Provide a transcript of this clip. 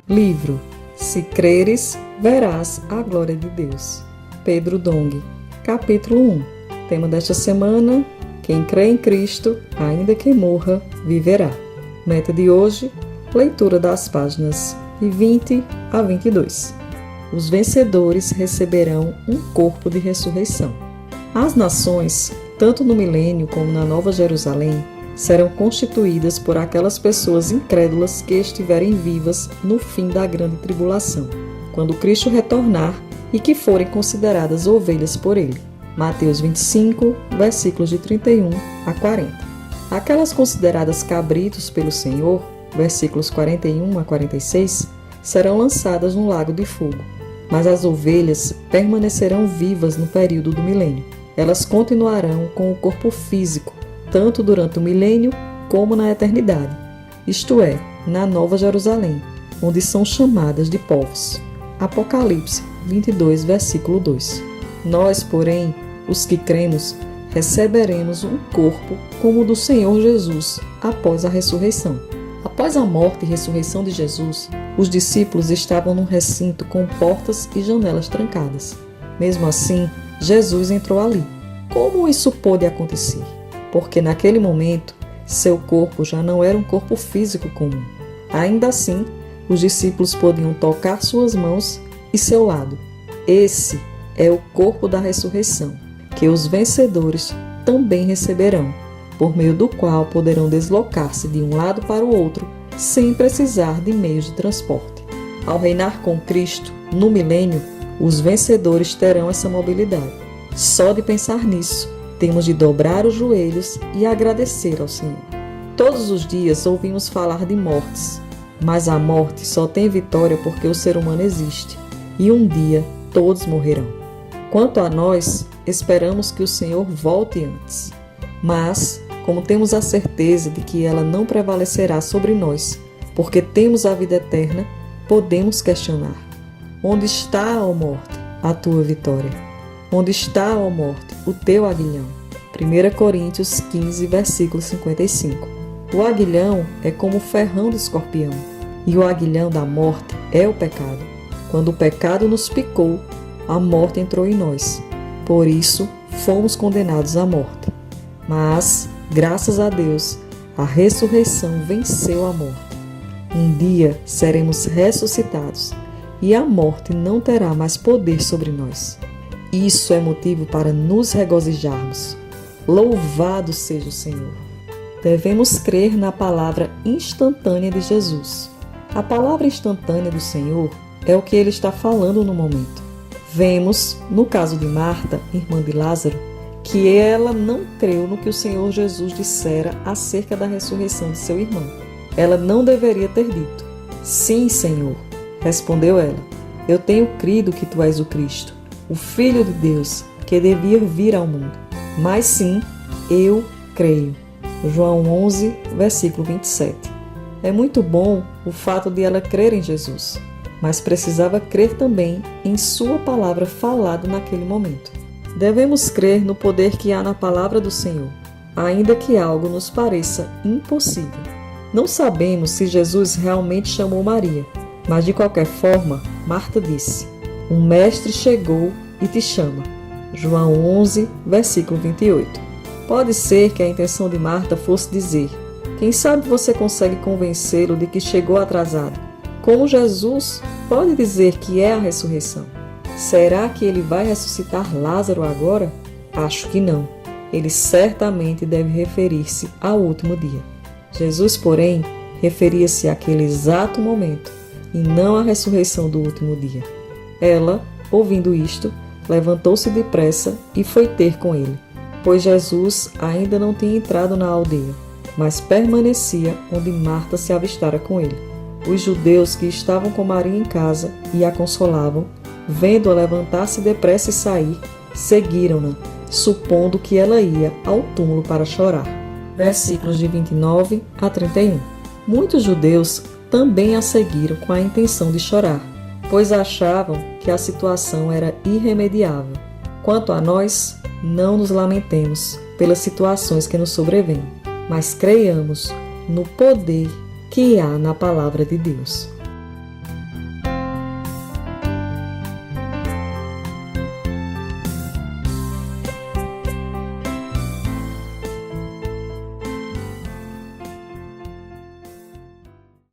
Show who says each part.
Speaker 1: Livro Se Creres, Verás a Glória de Deus. Pedro Dong. Capítulo 1. Tema desta semana: quem crê em Cristo, ainda que morra, viverá. Meta de hoje: leitura das páginas de 20 a 22. Os vencedores receberão um corpo de ressurreição. As nações, tanto no milênio como na Nova Jerusalém, serão constituídas por aquelas pessoas incrédulas que estiverem vivas no fim da grande tribulação, quando Cristo retornar, e que forem consideradas ovelhas por ele. Mateus 25, versículos de 31 a 40. Aquelas consideradas cabritos pelo Senhor, versículos 41 a 46, serão lançadas no lago de fogo. Mas as ovelhas permanecerão vivas no período do milênio. Elas continuarão com o corpo físico, tanto durante o milênio como na eternidade, isto é, na Nova Jerusalém, onde são chamadas de povos. Apocalipse 22, versículo 2. Nós, porém, os que cremos, receberemos um corpo como o do Senhor Jesus após a ressurreição. Após a morte e ressurreição de Jesus, os discípulos estavam num recinto com portas e janelas trancadas. Mesmo assim, Jesus entrou ali. Como isso pôde acontecer? Porque naquele momento, seu corpo já não era um corpo físico comum. Ainda assim, os discípulos podiam tocar suas mãos e seu lado. Esse é o corpo da ressurreição, que os vencedores também receberão, por meio do qual poderão deslocar-se de um lado para o outro, sem precisar de meios de transporte. Ao reinar com Cristo, no milênio, os vencedores terão essa mobilidade. Só de pensar nisso, temos de dobrar os joelhos e agradecer ao Senhor. Todos os dias ouvimos falar de mortes, mas a morte só tem vitória porque o ser humano existe, e um dia todos morrerão. Quanto a nós, esperamos que o Senhor volte antes. Mas, como temos a certeza de que ela não prevalecerá sobre nós, porque temos a vida eterna, podemos questionar: onde está, ó morte, a tua vitória? Onde está, ó morte, o teu aguilhão? 1 Coríntios 15, versículo 55. O aguilhão é como o ferrão do escorpião, e o aguilhão da morte é o pecado. Quando o pecado nos picou, a morte entrou em nós. Por isso, fomos condenados à morte. Mas, graças a Deus, a ressurreição venceu a morte. Um dia seremos ressuscitados, e a morte não terá mais poder sobre nós. Isso é motivo para nos regozijarmos. Louvado seja o Senhor! Devemos crer na palavra instantânea de Jesus. A palavra instantânea do Senhor é o que ele está falando no momento. Vemos, no caso de Marta, irmã de Lázaro, que ela não creu no que o Senhor Jesus dissera acerca da ressurreição de seu irmão. Ela não deveria ter dito: sim, Senhor, respondeu ela, eu tenho crido que tu és o Cristo, o Filho de Deus, que devia vir ao mundo. Mas sim, eu creio. João 11, versículo 27. É muito bom o fato de ela crer em Jesus, mas precisava crer também em sua palavra falada naquele momento. Devemos crer no poder que há na palavra do Senhor, ainda que algo nos pareça impossível. Não sabemos se Jesus realmente chamou Maria, mas de qualquer forma, Marta disse: um mestre chegou e te chama. João 11, versículo 28. Pode ser que a intenção de Marta fosse dizer: quem sabe você consegue convencê-lo de que chegou atrasado. Como Jesus pode dizer que é a ressurreição? Será que ele vai ressuscitar Lázaro agora? Acho que não. Ele certamente deve referir-se ao último dia. Jesus, porém, referia-se àquele exato momento e não à ressurreição do último dia. Ela, ouvindo isto, levantou-se depressa e foi ter com ele, pois Jesus ainda não tinha entrado na aldeia, mas permanecia onde Marta se avistara com ele. Os judeus que estavam com Maria em casa e a consolavam, vendo-a levantar-se depressa e sair, seguiram-na, supondo que ela ia ao túmulo para chorar. Versículos de 29 a 31. Muitos judeus também a seguiram com a intenção de chorar, pois achavam que a situação era irremediável. Quanto a nós, não nos lamentemos pelas situações que nos sobrevêm, mas creiamos no poder que há na palavra de Deus.